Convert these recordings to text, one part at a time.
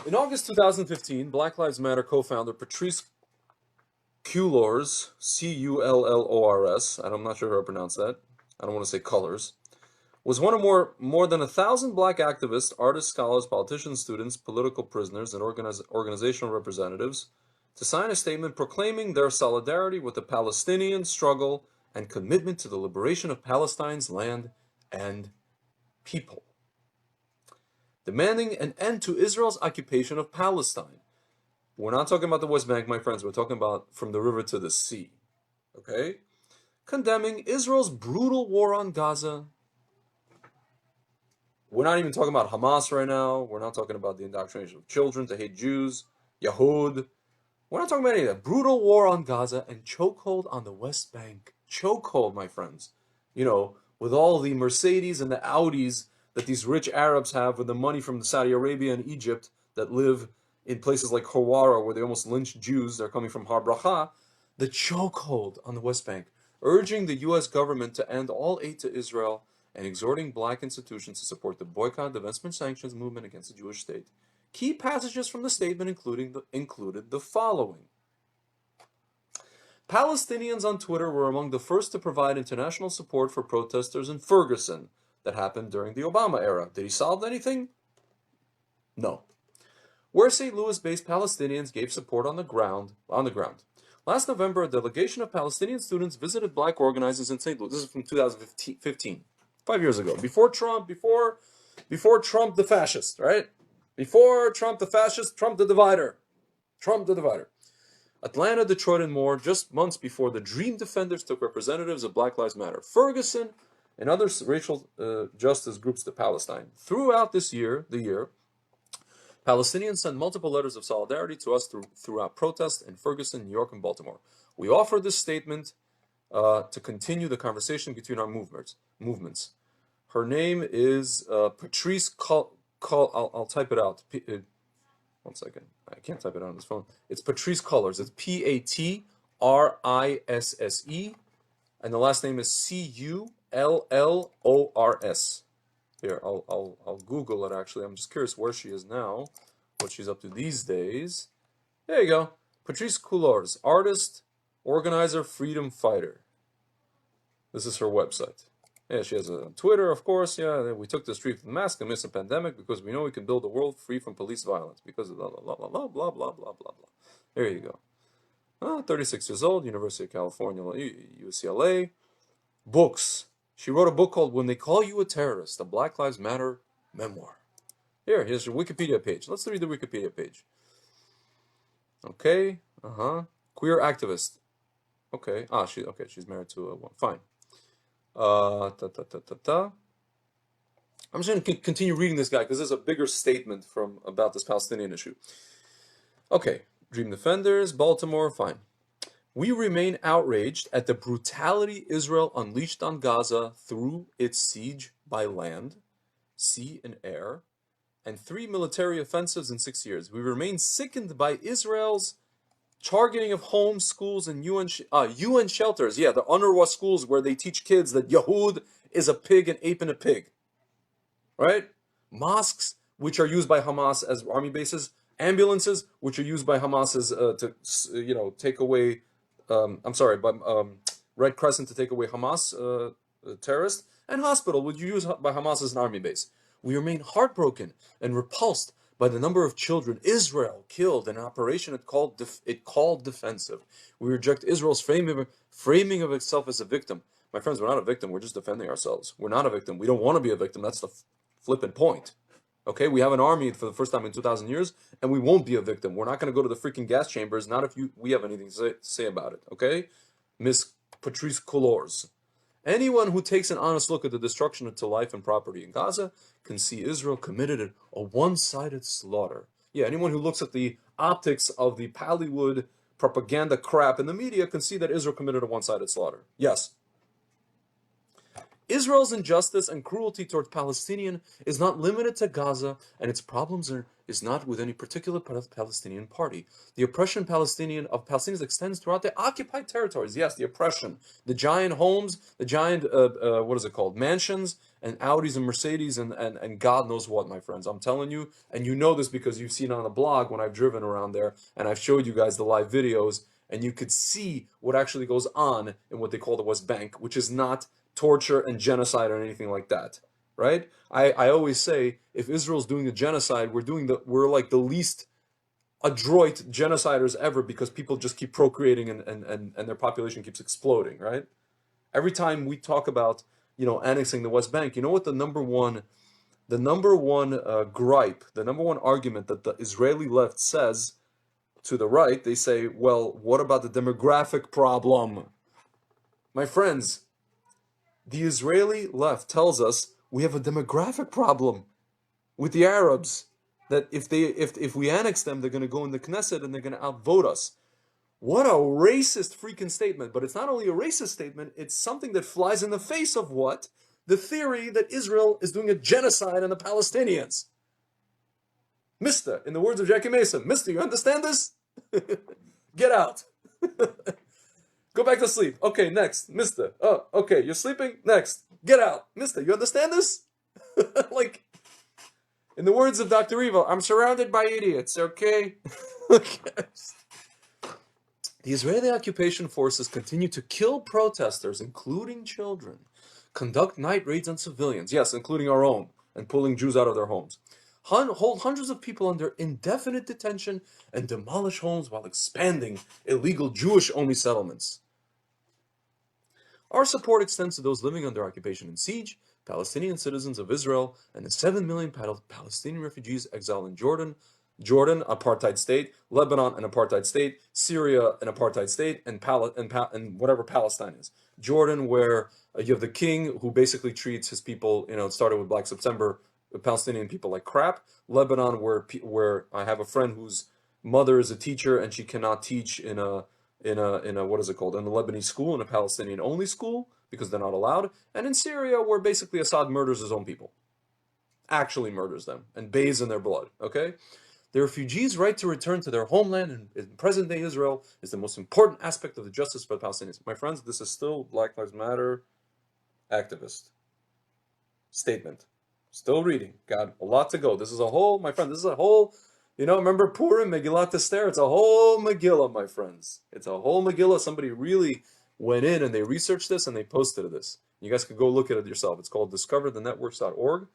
In August 2015, Black Lives Matter co-founder Patrice Cullors, Cullors, I'm not sure how to pronounce that. I don't want to say colors, was one of more than 1,000 black activists, artists, scholars, politicians, students, political prisoners, and organizational representatives to sign a statement proclaiming their solidarity with the Palestinian struggle and commitment to the liberation of Palestine's land and people, demanding an end to Israel's occupation of Palestine. We're not talking about the West Bank, my friends. We're talking about from the river to the sea. Okay? Condemning Israel's brutal war on Gaza. We're not even talking about Hamas right now. We're not talking about the indoctrination of children to hate Jews, Yahud. We're not talking about any of that. Brutal war on Gaza and chokehold on the West Bank. Chokehold, my friends. You know, with all the Mercedes and the Audis that these rich Arabs have with the money from Saudi Arabia and Egypt that live in places like Hawara where they almost lynch Jews. They're coming from Har Bracha. The chokehold on the West Bank, urging the U.S. government to end all aid to Israel and exhorting black institutions to support the boycott, divestment, sanctions movement against the Jewish state. Key passages from the statement included the following. Palestinians on Twitter were among the first to provide international support for protesters in Ferguson that happened during the Obama era. Did he solve anything? No. Where St. Louis-based Palestinians gave support on the ground. Last November, a delegation of Palestinian students visited black organizers in St. Louis. This is from 2015, 5 years ago. Before Trump the fascist, right? Before Trump the fascist, Trump the divider. Trump the divider. Atlanta, Detroit, and more, just months before the Dream Defenders took representatives of Black Lives Matter, Ferguson, and other racial justice groups to Palestine. Throughout the year, Palestinians sent multiple letters of solidarity to us throughout protests in Ferguson, New York, and Baltimore. We offer this statement to continue the conversation between our movements. Her name is Patrice I'll type it out. One second. I can't type it out on this phone. It's Patrice Cullors. It's Patrisse, and the last name is Cullors. Here, I'll Google it, actually. I'm just curious where she is now, what she's up to these days. There you go. Patrice Cullors, artist, organizer, freedom fighter. This is her website. Yeah, she has a Twitter, of course. Yeah, we took the street from the mask amidst a pandemic because we know we can build a world free from police violence because of blah, blah, blah, blah, blah, blah, blah, blah, blah. There you go. 36 years old, University of California, UCLA. Books. She wrote a book called When They Call You a Terrorist, a Black Lives Matter memoir. Here's your Wikipedia page. Let's read the Wikipedia page. Okay. Queer activist. Okay. She's married to a one. Fine. I'm just going to continue reading this guy because there's a bigger statement about this Palestinian issue. Okay. Dream Defenders, Baltimore, fine. We remain outraged at the brutality Israel unleashed on Gaza through its siege by land, sea, and air, and 3 military offensives in 6 years. We remain sickened by Israel's targeting of homes, schools, and UN shelters. Yeah, the UNRWA schools where they teach kids that Yahud is a pig, an ape, and a pig. Right? Mosques, which are used by Hamas as army bases. Ambulances, which are used by Hamas as to take away. Red Crescent to take away Hamas terrorists, and hospital, which you use by Hamas as an army base. We remain heartbroken and repulsed by the number of children Israel killed in an operation it called defensive. We reject Israel's framing of itself as a victim. My friends, we're not a victim. We're just defending ourselves. We're not a victim. We don't want to be a victim. That's the flippant point. Okay, we have an army for the first time in 2,000 years, and we won't be a victim. We're not going to go to the freaking gas chambers, not if we have anything to say about it, okay? Miss Patrice Cullors. Anyone who takes an honest look at the destruction to life and property in Gaza can see Israel committed a one-sided slaughter. Yeah, anyone who looks at the optics of the Pallywood propaganda crap in the media can see that Israel committed a one-sided slaughter. Yes. Israel's injustice and cruelty towards Palestinians is not limited to Gaza, and its problems is not with any particular Palestinian party. The oppression of Palestinians extends throughout the occupied territories. Yes, the oppression, the giant homes, the giant what is it called, mansions, and Audis and Mercedes, and God knows what, my friends. I'm telling you, and you know this because you've seen it on the blog when I've driven around there, and I've showed you guys the live videos, and you could see what actually goes on in what they call the West Bank, which is not torture and genocide or anything like that, right? I always say, if Israel's doing the genocide, we're like the least adroit genociders ever, because people just keep procreating and their population keeps exploding, right? Every time we talk about, annexing the West Bank, you know what the number one gripe, the number one argument that the Israeli left says to the right, they say, well, what about the demographic problem? My friends, the Israeli left tells us we have a demographic problem with the Arabs. That if we annex them, they're going to go in the Knesset and they're going to outvote us. What a racist freaking statement. But it's not only a racist statement, it's something that flies in the face of what? The theory that Israel is doing a genocide on the Palestinians. Mister, in the words of Jackie Mason, Mister, you understand this? Get out. Go back to sleep. Okay, next. Mister. Oh, okay, you're sleeping? Next. Get out. Mister, you understand this? Like, in the words of Dr. Evil, I'm surrounded by idiots, okay? Okay. The Israeli occupation forces continue to kill protesters, including children, conduct night raids on civilians, yes, including our own, and pulling Jews out of their homes, hold hundreds of people under indefinite detention, and demolish homes while expanding illegal Jewish-only settlements. Our support extends to those living under occupation and siege, Palestinian citizens of Israel, and the 7 million Palestinian refugees exiled in Jordan, apartheid state, Lebanon, an apartheid state, Syria, an apartheid state, and whatever Palestine is. Jordan, where you have the king who basically treats his people, it started with Black September, the Palestinian people like crap. Lebanon, where I have a friend whose mother is a teacher and she cannot teach in a what is it called, in a Lebanese school, in a Palestinian only school, because they're not allowed. And in Syria, where basically Assad murders his own people, actually murders them and bathes in their blood. Okay, the refugees' right to return to their homeland in present-day Israel is the most important aspect of the justice for the Palestinians. My friends, this is still Black Lives Matter activist statement. Still reading. Got a lot to go. This is a whole, my friend, this is a whole, remember Purim, Megillat Esther? It's a whole Megillah, my friends. It's a whole Megillah. Somebody really went in and they researched this and they posted this. You guys could go look at it yourself. It's called discoverthenetworks.org.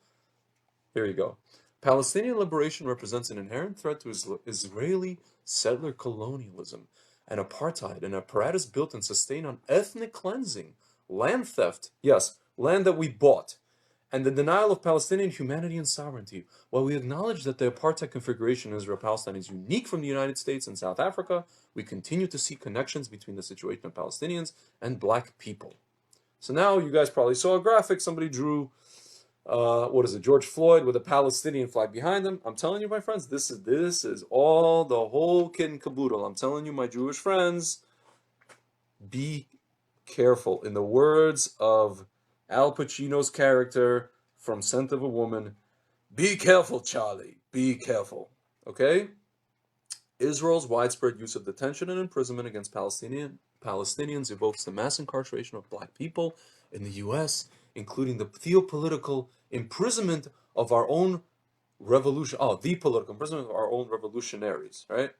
Here you go. Palestinian liberation represents an inherent threat to Israeli settler colonialism and apartheid, an apparatus built and sustained on ethnic cleansing, land theft, yes, land that we bought, and the denial of Palestinian humanity and sovereignty. While we acknowledge that the apartheid configuration in Israel-Palestine is unique from the United States and South Africa, we continue to see connections between the situation of Palestinians and Black people. So now you guys probably saw a graphic. Somebody drew, George Floyd with a Palestinian flag behind him. I'm telling you, my friends, this is all the whole kit and caboodle. I'm telling you, my Jewish friends, be careful. In the words of Al Pacino's character from Scent of a Woman, be careful, Charlie. Be careful. Okay? Israel's widespread use of detention and imprisonment against Palestinians evokes the mass incarceration of Black people in the U.S., including the theopolitical imprisonment of our own the political imprisonment of our own revolutionaries, right?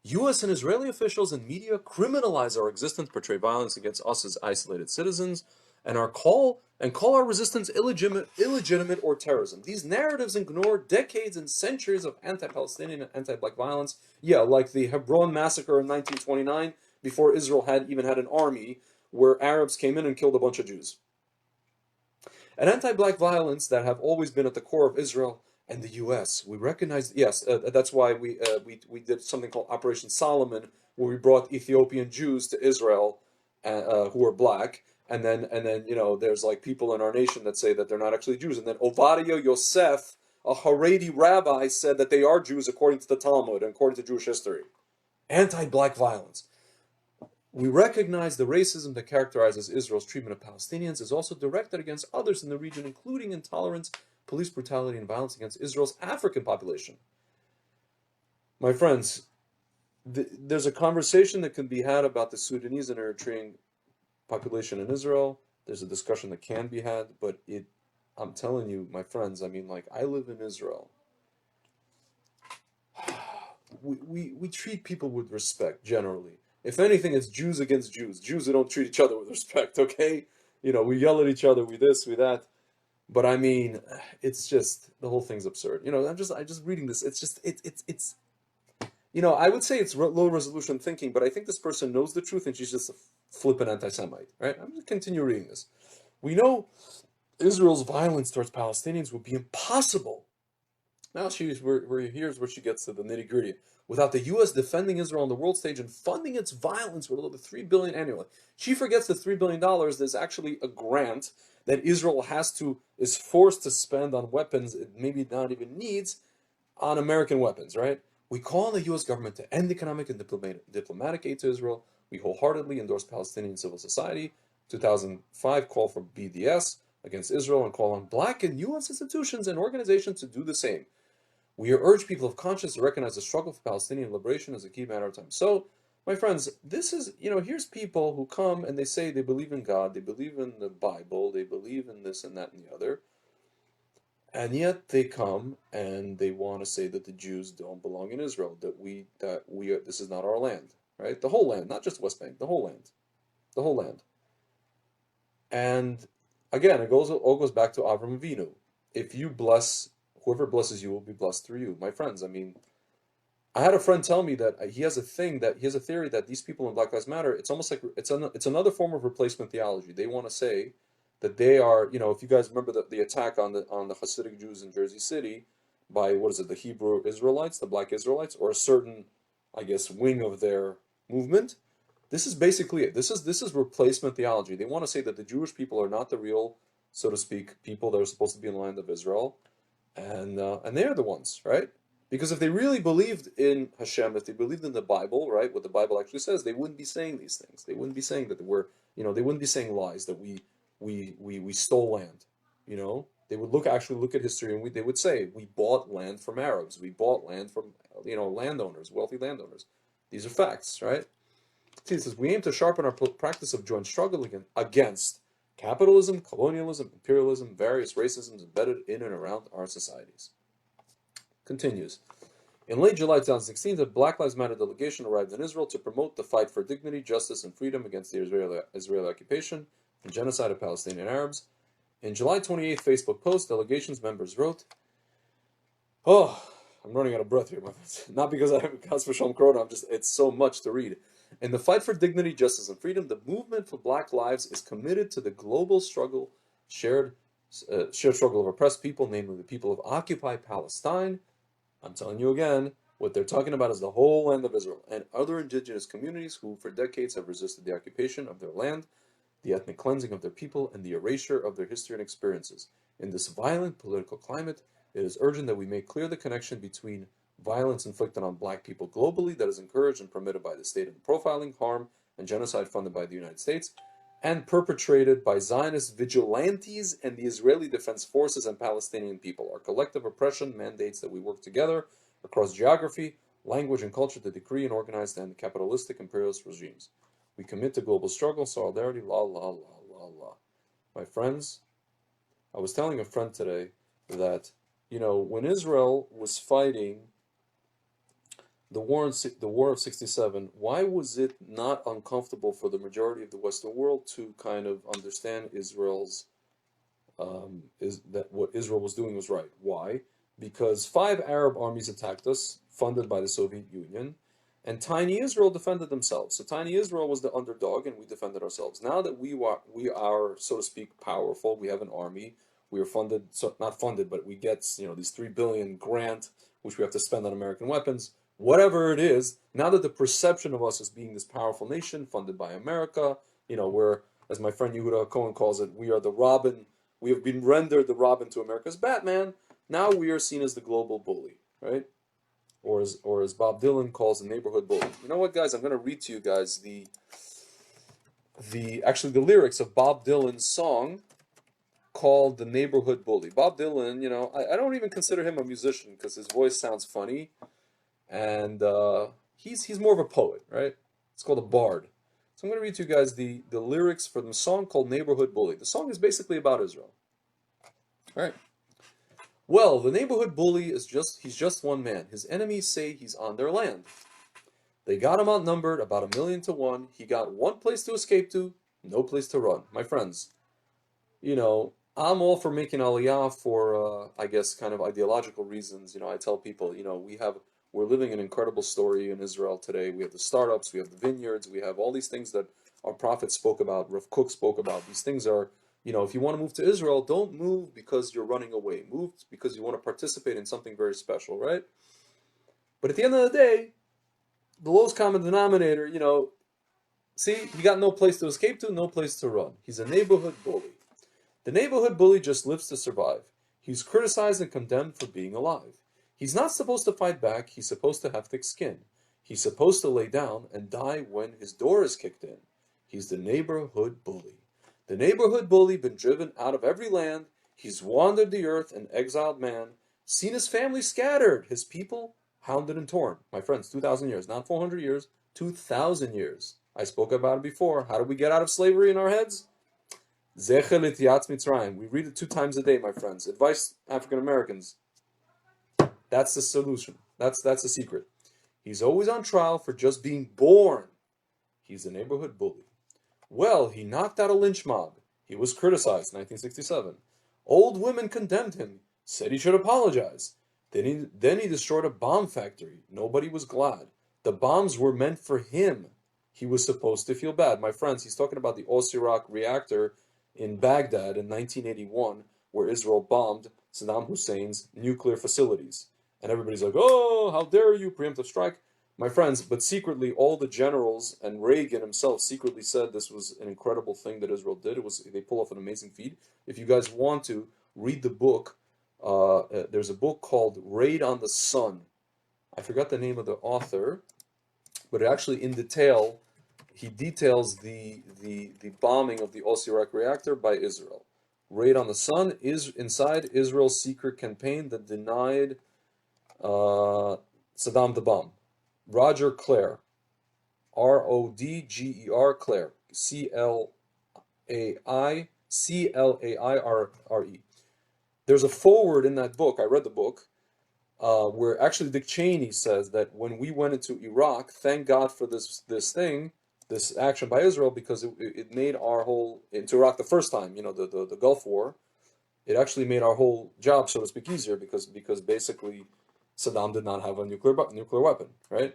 U.S. and Israeli officials and media criminalize our existence, portray violence against us as isolated citizens, and call our resistance illegitimate or terrorism. These narratives ignore decades and centuries of anti-Palestinian and anti-Black violence. Yeah, like the Hebron massacre in 1929, before Israel had an army, where Arabs came in and killed a bunch of Jews. And anti-Black violence that have always been at the core of Israel and the U.S. We recognize, that's why we did something called Operation Solomon, where we brought Ethiopian Jews to Israel who were Black. And then there's like people in our nation that say that they're not actually Jews. And then Ovadia Yosef, a Haredi rabbi, said that they are Jews according to the Talmud and according to Jewish history. Anti-Black violence. We recognize the racism that characterizes Israel's treatment of Palestinians is also directed against others in the region, including intolerance, police brutality, and violence against Israel's African population. My friends, there's a conversation that can be had about the Sudanese and Eritrean population in Israel. There's a discussion that can be had, but I'm telling you, my friends, I mean, like, I live in Israel. We treat people with respect, generally. If anything, it's Jews against Jews. Jews who don't treat each other with respect, okay? We yell at each other, we this, we that. But I mean, it's just, the whole thing's absurd. I'm just reading this. It's just, it's I would say it's low resolution thinking, but I think this person knows the truth and she's just a flippant anti-Semite, right? I'm going to continue reading this. We know Israel's violence towards Palestinians would be impossible. Now here's where she gets to the nitty gritty. Without the U.S. defending Israel on the world stage and funding its violence with over $3 billion annually, she forgets the $3 billion is actually a grant that Israel is forced to spend on weapons it maybe not even needs, on American weapons, right? We call on the U.S. government to end economic and diplomatic aid to Israel. We wholeheartedly endorse Palestinian civil society. 2005 call for BDS against Israel and call on black and U.S. institutions and organizations to do the same. We urge people of conscience to recognize the struggle for Palestinian liberation as a key matter of time. So, my friends, this is, here's people who come and they say they believe in God, they believe in the Bible, they believe in this and that and the other. And yet they come and they want to say that the Jews don't belong in Israel, this is not our land, right? The whole land, not just West Bank, the whole land. The whole land. And again, it all goes back to Avram Avinu. If you bless, whoever blesses you will be blessed through you. My friends, I mean, I had a friend tell me that he has a theory that these people in Black Lives Matter, it's almost like it's another form of replacement theology. They want to say that they are, if you guys remember the attack on the Hasidic Jews in Jersey City by, the Hebrew Israelites, the Black Israelites, or a certain, I guess, wing of their movement. This is basically it. This is replacement theology. They want to say that the Jewish people are not the real, so to speak, people that are supposed to be in the land of Israel, and they're the ones, right? Because if they really believed in Hashem, if they believed in the Bible, right, what the Bible actually says, they wouldn't be saying these things. They wouldn't be saying that they wouldn't be saying lies that we stole land. They would actually look at history and they would say we bought land from Arabs, we bought land from landowners, wealthy landowners. These are facts, right? See, it says we aim to sharpen our practice of joint struggle against capitalism, colonialism, imperialism, various racisms embedded in and around our societies. Continues. In late July 2016, the Black Lives Matter delegation arrived in Israel to promote the fight for dignity, justice, and freedom against the Israeli occupation and genocide of Palestinian Arabs. In July 28th Facebook post, delegation's members wrote, "Oh, I'm running out of breath here, my friends. Not because I have Chas v'Shalom Corona, it's so much to read. In the fight for dignity, justice, and freedom, the movement for Black lives is committed to the global struggle, shared struggle of oppressed people, namely the people of occupied Palestine." I'm telling you again, what they're talking about is the whole land of Israel and other indigenous communities who for decades have resisted the occupation of their land, the ethnic cleansing of their people, and the erasure of their history and experiences. In this violent political climate, it is urgent that we make clear the connection between violence inflicted on black people globally that is encouraged and permitted by the state, and profiling, harm, and genocide funded by the United States, and perpetrated by Zionist vigilantes and the Israeli Defense Forces and Palestinian people. Our collective oppression mandates that we work together across geography, language, and culture to decree and organize the capitalistic imperialist regimes. We commit to global struggle, solidarity, la la la la la. My friends, I was telling a friend today that, when Israel was fighting the war of 67, why was it not uncomfortable for the majority of the Western world to kind of understand what Israel was doing was right? Why? Because 5 Arab armies attacked us, funded by the Soviet Union, and tiny Israel defended themselves. So tiny Israel was the underdog, and we defended ourselves. Now that we are, so to speak, powerful, we have an army, we are funded, so not funded, but we get, these $3 billion grant, which we have to spend on American weapons. Whatever it is, now that the perception of us as being this powerful nation funded by America, we're, as my friend Yehuda Cohen calls it, we are the Robin. We have been rendered the Robin to America's Batman. Now we are seen as the global bully, right? Or as Bob Dylan calls the neighborhood bully. You know what, guys? I'm going to read to you guys the actually the lyrics of Bob Dylan's song called "The Neighborhood Bully." Bob Dylan, I don't even consider him a musician because his voice sounds funny, and he's more of a poet, right? It's called a bard. So I'm going to read to you guys the lyrics for the song called "Neighborhood Bully." The song is basically about Israel. All right. Well, the neighborhood bully he's just one man. His enemies say he's on their land. They got him outnumbered about 1,000,000 to 1. He got one place to escape to, no place to run. My friends, I'm all for making aliyah for, I guess, kind of ideological reasons. I tell people, we're living an incredible story in Israel today. We have the startups, we have the vineyards, we have all these things that our prophet spoke about, Rav Kook spoke about. These things are, if you want to move to Israel, don't move because you're running away. Move because you want to participate in something very special, right? But at the end of the day, the lowest common denominator, see, he got no place to escape to, no place to run. He's a neighborhood bully. The neighborhood bully just lives to survive. He's criticized and condemned for being alive. He's not supposed to fight back, he's supposed to have thick skin. He's supposed to lay down and die when his door is kicked in. He's the neighborhood bully. The neighborhood bully been driven out of every land. He's wandered the earth an exiled man, seen his family scattered, his people hounded and torn. My friends, 2,000 years, not 400 years, 2,000 years. I spoke about it before. How do we get out of slavery in our heads? Zecher l'tiyatz Mitzrayim. We read it 2 times a day, my friends. Advice, African Americans. That's the solution. That's the secret. He's always on trial for just being born. He's a neighborhood bully. Well, he knocked out a lynch mob. He was criticized, 1967. Old women condemned him, said he should apologize. Then he destroyed a bomb factory. Nobody was glad. The bombs were meant for him. He was supposed to feel bad. My friends, he's talking about the Osirak reactor in Baghdad in 1981, where Israel bombed Saddam Hussein's nuclear facilities. And everybody's like, oh, how dare you, preemptive strike. My friends, but secretly all the generals and Reagan himself secretly said this was an incredible thing that Israel did. They pull off an amazing feat. If you guys want to, read the book. There's a book called Raid on the Sun. I forgot the name of the author, but actually in detail, he details the bombing of the Osirak reactor by Israel. Raid on the Sun is inside Israel's secret campaign that denied Saddam the bomb. Roger Clare, Rodger Clare, Claire. There's a foreword in that book. I read the book, where actually Dick Cheney says that when we went into Iraq, thank God for this action by Israel, because it made our whole into Iraq the first time, the Gulf War. It actually made our whole job, so to speak, easier because basically Saddam did not have a nuclear weapon, right?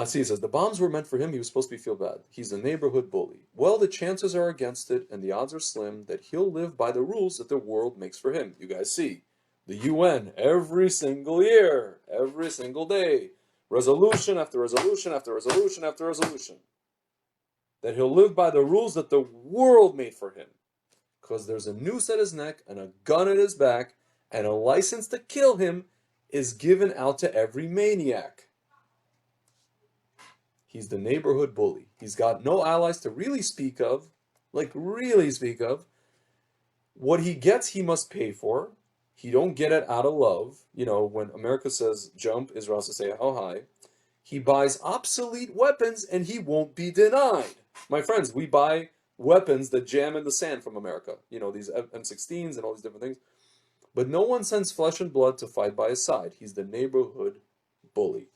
See, he says, the bombs were meant for him. He was supposed to feel bad. He's a neighborhood bully. Well, the chances are against it, and the odds are slim that he'll live by the rules that the world makes for him. You guys see, the UN, every single year, every single day, resolution after resolution after resolution after resolution, that he'll live by the rules that the world made for him. Because there's a noose at his neck and a gun at his back, and a license to kill him is given out to every maniac. He's the neighborhood bully. He's got no allies to really speak of. What he gets, he must pay for. He don't get it out of love. When America says jump, Israel has to say how high. He buys obsolete weapons and he won't be denied. My friends, we buy weapons that jam in the sand from America. These M16s and all these different things. But no one sends flesh and blood to fight by his side. He's the neighborhood bully.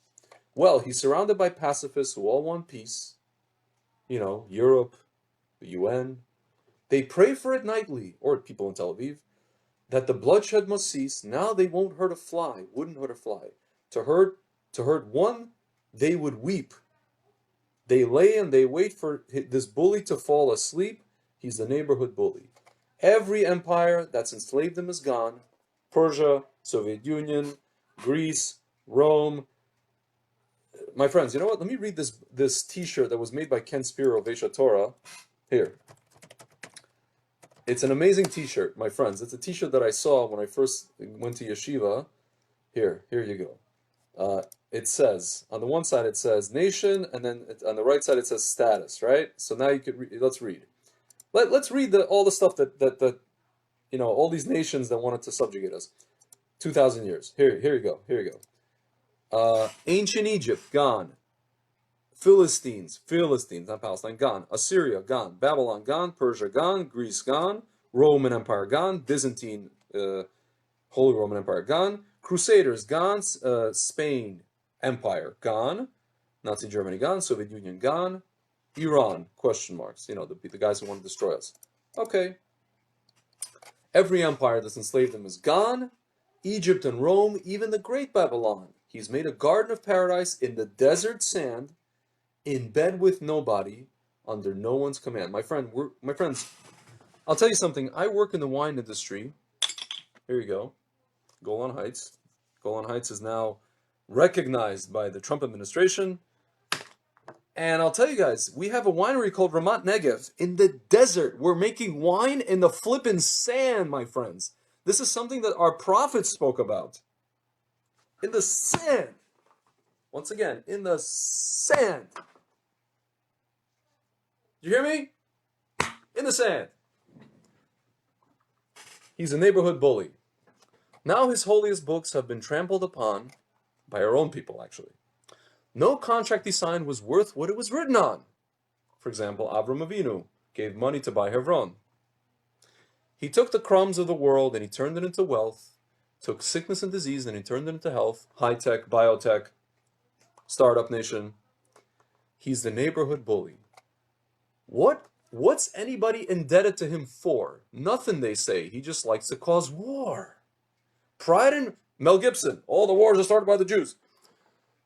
Well, he's surrounded by pacifists who all want peace. Europe, the UN. They pray for it nightly, or people in Tel Aviv, that the bloodshed must cease. Now they wouldn't hurt a fly. To hurt one, they would weep. They lay and they wait for this bully to fall asleep. He's the neighborhood bully. Every empire that's enslaved them is gone. Persia, Soviet Union, Greece, Rome. My friends, you know what? Let me read this T-shirt that was made by Ken Spiro of Esha Torah. Here. It's an amazing T-shirt, my friends. It's a T-shirt that I saw when I first went to yeshiva. Here you go. It says, on the one side it says nation, and then on the right side it says status, right? So now you could let's read. Let's read all the stuff that all these nations that wanted to subjugate us. 2,000 years. Here you go. Here you go. Ancient Egypt, gone. Philistines, not Palestine, gone. Assyria, gone. Babylon, gone. Persia, gone. Greece, gone. Roman Empire, gone. Byzantine, Holy Roman Empire, gone. Crusaders, gone. Spain Empire, gone. Nazi Germany, gone. Soviet Union, gone. Iran, question marks. The guys who want to destroy us. Okay. Every empire that's enslaved them is gone. Egypt and Rome, even the great Babylon. He's made a garden of paradise in the desert sand, in bed with nobody, under no one's command. My friends, I'll tell you something. I work in the wine industry. Here you go. Golan Heights. Golan Heights is now recognized by the Trump administration. And I'll tell you guys, we have a winery called Ramat Negev in the desert. We're making wine in the flippin' sand, my friends. This is something that our prophets spoke about. In the sand. Once again, in the sand. You hear me? In the sand. He's a neighborhood bully. Now his holiest books have been trampled upon by our own people, actually. No contract he signed was worth what it was written on. For example, Avram Avinu gave money to buy Hebron. He took the crumbs of the world and he turned it into wealth, took sickness and disease and he turned it into health, high-tech, biotech, startup nation. He's the neighborhood bully. What's anybody indebted to him for? Nothing, they say. He just likes to cause war. Pride and Mel Gibson. All the wars are started by the Jews.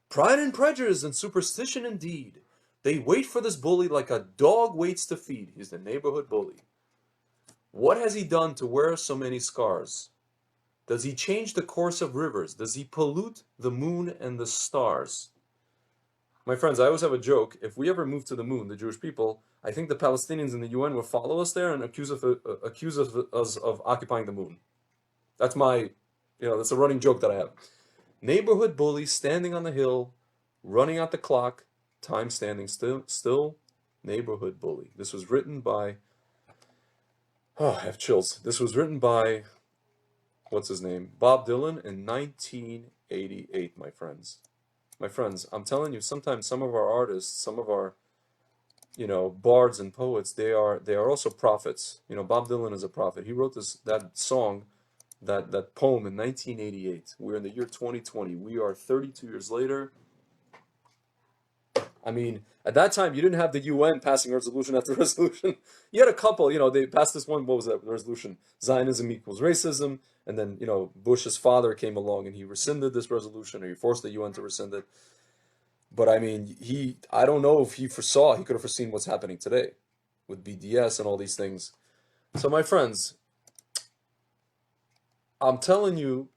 Pride and prejudice and superstition indeed. They wait for this bully like a dog waits to feed. He's the neighborhood bully. What has he done to wear so many scars? Does he change the course of rivers? Does he pollute the moon and the stars? My friends, I always have a joke. If we ever move to the moon, the Jewish people, I think the Palestinians in the UN will follow us there and accuse us of occupying the moon. That's that's a running joke that I have. Neighborhood bully standing on the hill, running out the clock, time standing still, neighborhood bully. This was written by, I have chills. This was written by, what's his name? Bob Dylan in 1988, my friends. My friends, I'm telling you, sometimes some of our artists, some of our, bards and poets, they are also prophets. Bob Dylan is a prophet. He wrote that song, that poem in 1988. We're in the year 2020. We are 32 years later. I mean, at that time, you didn't have the UN passing resolution after resolution. You had a couple, they passed this one, what was that resolution? Zionism equals racism. And then, Bush's father came along and he rescinded this resolution, or he forced the UN to rescind it. But I mean, I don't know if he could have foreseen what's happening today with BDS and all these things. So my friends, I'm telling you,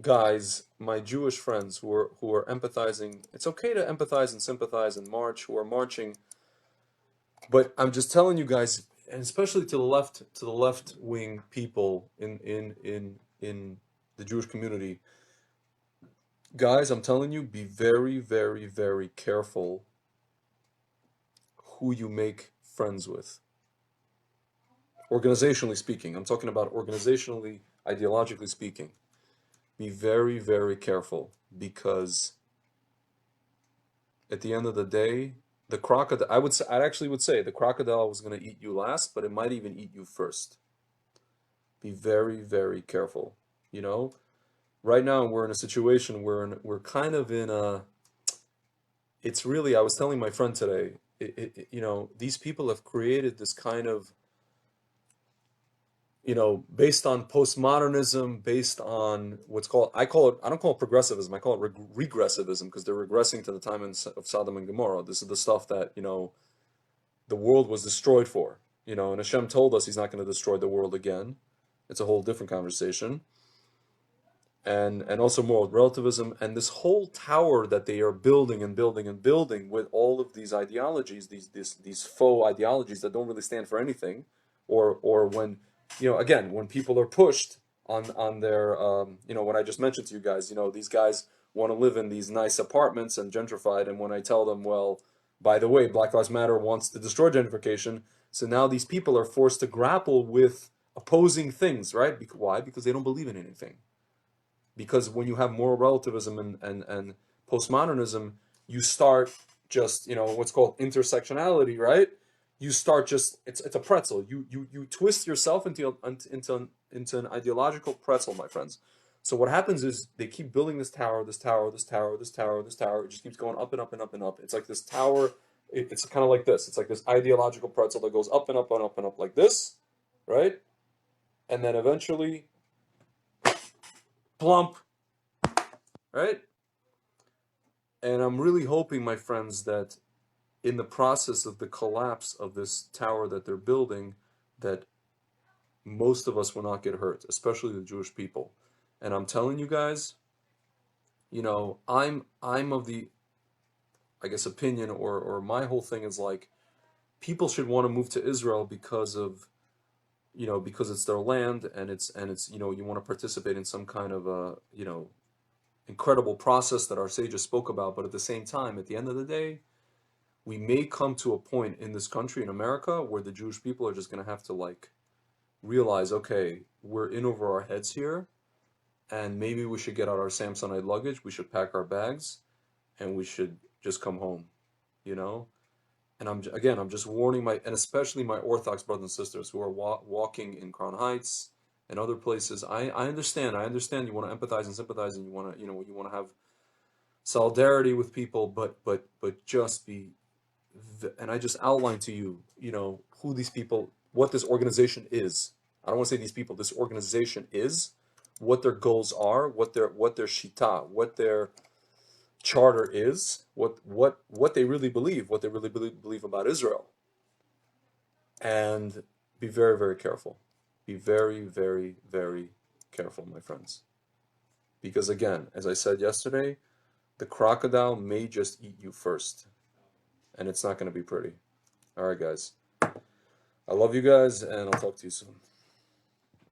guys, my Jewish friends who are empathizing, it's okay to empathize and sympathize and march, who are marching, but I'm just telling you guys, and especially to the left wing people in the Jewish community, guys, I'm telling you, be very, very, very careful who you make friends with. Organizationally speaking, I'm talking about organizationally, ideologically speaking. Be very, very careful, because at the end of the day, the crocodile, I actually would say the crocodile was going to eat you last, but it might even eat you first. Be very, very careful. Right now we're in a situation where we're kind of in a, it's really, I was telling my friend today, these people have created this kind of, based on postmodernism, based on what's called, I don't call it progressivism, I call it regressivism, because they're regressing to the time of Sodom and Gomorrah. This is the stuff that, the world was destroyed for, and Hashem told us he's not going to destroy the world again. It's a whole different conversation. And also moral relativism, and this whole tower that they are building and building and building with all of these ideologies, these faux ideologies that don't really stand for anything, or when, again, when people are pushed on their what I just mentioned to you guys. These guys want to live in these nice apartments and gentrified, and when I tell them, well, by the way, Black Lives Matter wants to destroy gentrification, so now these people are forced to grapple with opposing things, right? Why? Because they don't believe in anything. Because when you have moral relativism and postmodernism, you start just, what's called intersectionality, right? You start just, it's a pretzel. You twist yourself into an ideological pretzel, my friends. So what happens is they keep building this tower, this tower, this tower, this tower, this tower. It just keeps going up and up and up and up. It's like this tower. It's kind of like this. It's like this ideological pretzel that goes up and up and up and up like this, right? And then eventually, plump, right? And I'm really hoping, my friends, that in the process of the collapse of this tower that they're building, that most of us will not get hurt, especially the Jewish people. And I'm telling you guys, I'm of the, I guess, opinion, or my whole thing is like, people should want to move to Israel because of, because it's their land, and it's you want to participate in some kind of a, incredible process that our sages spoke about. But at the same time, at the end of the day, we may come to a point in this country, in America, where the Jewish people are just going to have to realize, okay, we're in over our heads here, and maybe we should get out our Samsonite luggage, we should pack our bags, and we should just come home, And I'm just warning and especially my Orthodox brothers and sisters who are walking in Crown Heights and other places. I understand you want to empathize and sympathize, and you want to have solidarity with people, but just be, and I just outlined to you, who these people, what this organization is. I don't want to say these people, this organization is, what their goals are, what their shita, what their charter is, what they really believe, believe about Israel. And be very, very careful. Be very, very, very careful, my friends. Because again, as I said yesterday, the crocodile may just eat you first. And it's not going to be pretty. All right, guys. I love you guys, and I'll talk to you soon.